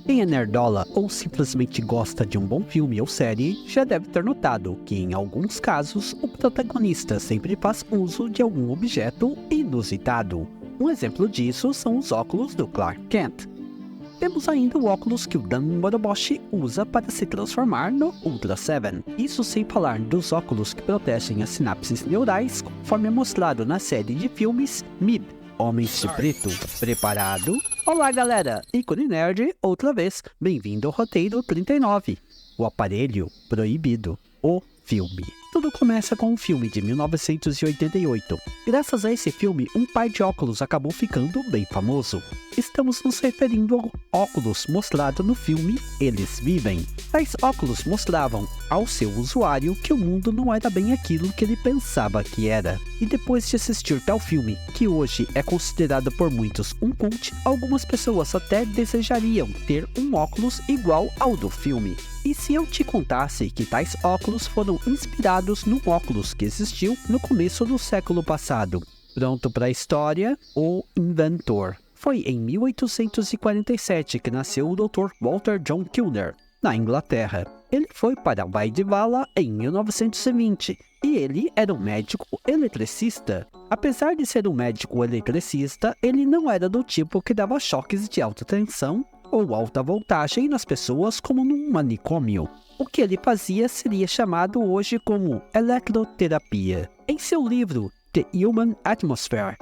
Quem é nerdola ou simplesmente gosta de um bom filme ou série, já deve ter notado que em alguns casos o protagonista sempre faz uso de algum objeto inusitado. Um exemplo disso são os óculos do Clark Kent. Temos ainda o óculos que o Dan Moroboshi usa para se transformar no Ultra Seven. Isso sem falar dos óculos que protegem as sinapses neurais, conforme é mostrado na série de filmes MIB, Homens de Preto. Preparado? Olá galera, ícone nerd, outra vez, bem-vindo ao roteiro 39, o aparelho proibido, o filme. Tudo começa com um filme de 1988. Graças a esse filme, um par de óculos acabou ficando bem famoso. Estamos nos referindo ao óculos mostrado no filme Eles Vivem. Tais óculos mostravam ao seu usuário que o mundo não era bem aquilo que ele pensava que era. E depois de assistir tal filme, que hoje é considerado por muitos um cult, algumas pessoas até desejariam ter um óculos igual ao do filme. E se eu te contasse que tais óculos foram inspirados no óculos que existiu no começo do século passado? Pronto para a história? O inventor. Foi em 1847 que nasceu o Dr. Walter John Kilner, na Inglaterra. Ele foi para Vaidilava em 1920 e ele era um médico eletricista. Apesar de ser um médico eletricista, ele não era do tipo que dava choques de alta tensão ou alta voltagem nas pessoas como num manicômio. O que ele fazia seria chamado hoje como eletroterapia. Em seu livro The Human Atmosphere,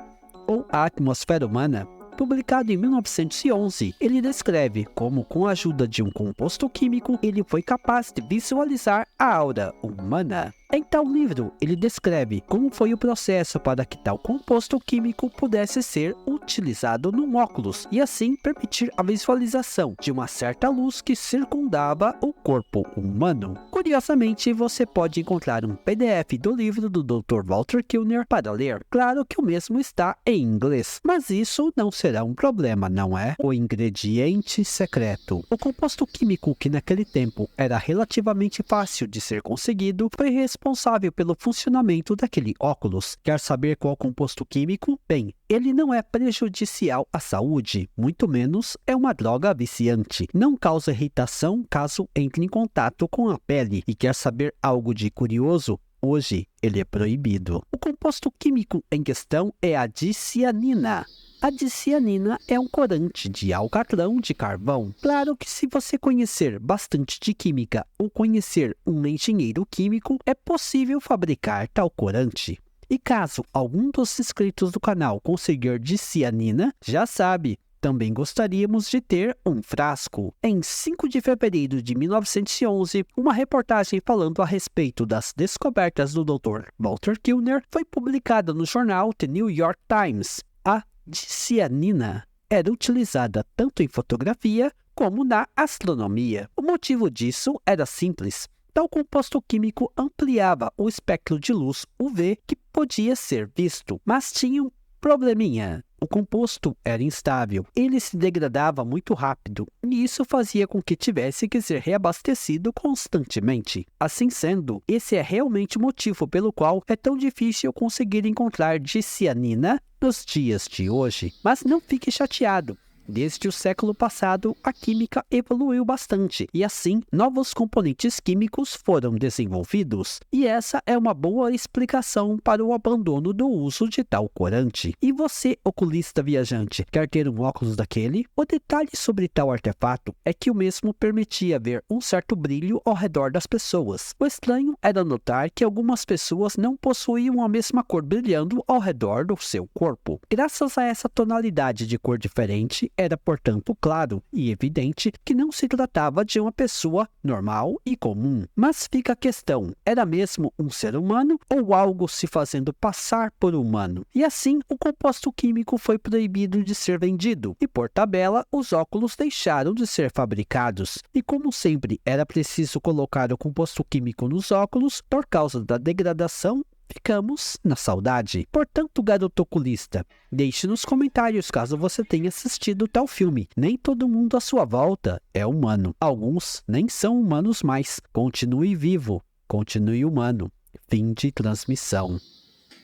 ou A Atmosfera Humana, publicado em 1911, ele descreve como, com a ajuda de um composto químico, ele foi capaz de visualizar a aura humana. Em tal livro, ele descreve como foi o processo para que tal composto químico pudesse ser utilizado num óculos e assim permitir a visualização de uma certa luz que circundava o corpo humano. Curiosamente, você pode encontrar um PDF do livro do Dr. Walter Kilner para ler. Claro que o mesmo está em inglês, mas isso não será um problema, não é? O ingrediente secreto. O composto químico que naquele tempo era relativamente fácil de ser conseguido foi responsável pelo funcionamento daquele óculos. Quer saber qual composto químico? Bem, ele não é prejudicial à saúde, muito menos é uma droga viciante. Não causa irritação caso entre em contato com a pele. E quer saber algo de curioso? Hoje ele é proibido. O composto químico em questão é a dicianina. A dicianina é um corante de alcatrão de carvão. Claro que se você conhecer bastante de química ou conhecer um engenheiro químico, é possível fabricar tal corante. E caso algum dos inscritos do canal conseguir dicianina, já sabe, também gostaríamos de ter um frasco. Em 5 de fevereiro de 1911, uma reportagem falando a respeito das descobertas do Dr. Walter Kilner foi publicada no jornal The New York Times. A dicianina era utilizada tanto em fotografia como na astronomia. O motivo disso era simples. Tal composto químico ampliava o espectro de luz UV que podia ser visto, mas tinha um probleminha. O composto era instável, ele se degradava muito rápido e isso fazia com que tivesse que ser reabastecido constantemente. Assim sendo, esse é realmente o motivo pelo qual é tão difícil conseguir encontrar dicianina nos dias de hoje. Mas não fique chateado. Desde o século passado, a química evoluiu bastante e assim, novos componentes químicos foram desenvolvidos. E essa é uma boa explicação para o abandono do uso de tal corante. E você, oculista viajante, quer ter um óculos daquele? O detalhe sobre tal artefato é que o mesmo permitia ver um certo brilho ao redor das pessoas. O estranho era notar que algumas pessoas não possuíam a mesma cor brilhando ao redor do seu corpo. Graças a essa tonalidade de cor diferente, era, portanto, claro e evidente que não se tratava de uma pessoa normal e comum. Mas fica a questão, era mesmo um ser humano ou algo se fazendo passar por humano? E assim, o composto químico foi proibido de ser vendido e, por tabela, os óculos deixaram de ser fabricados. E como sempre era preciso colocar o composto químico nos óculos, por causa da degradação, ficamos na saudade. Portanto, garoto oculista, deixe nos comentários caso você tenha assistido tal filme. Nem todo mundo à sua volta é humano. Alguns nem são humanos mais. Continue vivo, continue humano. Fim de transmissão.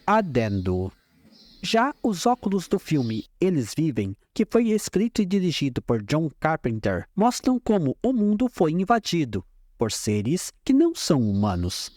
Adendo. Já os óculos do filme Eles Vivem, que foi escrito e dirigido por John Carpenter, mostram como o mundo foi invadido por seres que não são humanos.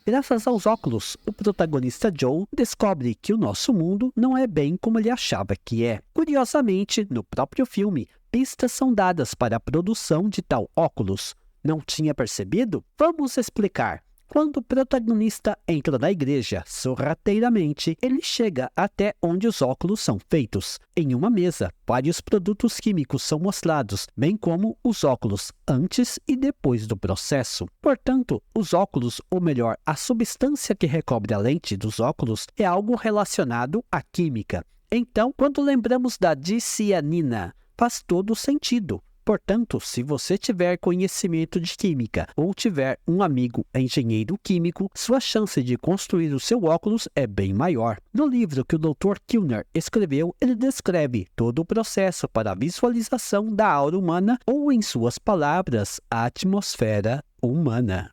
Graças aos óculos, o protagonista Joe descobre que o nosso mundo não é bem como ele achava que é. Curiosamente, no próprio filme, pistas são dadas para a produção de tal óculos. Não tinha percebido? Vamos explicar. Quando o protagonista entra na igreja sorrateiramente, ele chega até onde os óculos são feitos. Em uma mesa, vários produtos químicos são mostrados, bem como os óculos antes e depois do processo. Portanto, os óculos, ou melhor, a substância que recobre a lente dos óculos, é algo relacionado à química. Então, quando lembramos da dicianina, faz todo sentido. Portanto, se você tiver conhecimento de química ou tiver um amigo engenheiro químico, sua chance de construir o seu óculos é bem maior. No livro que o Dr. Kilner escreveu, ele descreve todo o processo para a visualização da aura humana ou, em suas palavras, a atmosfera humana.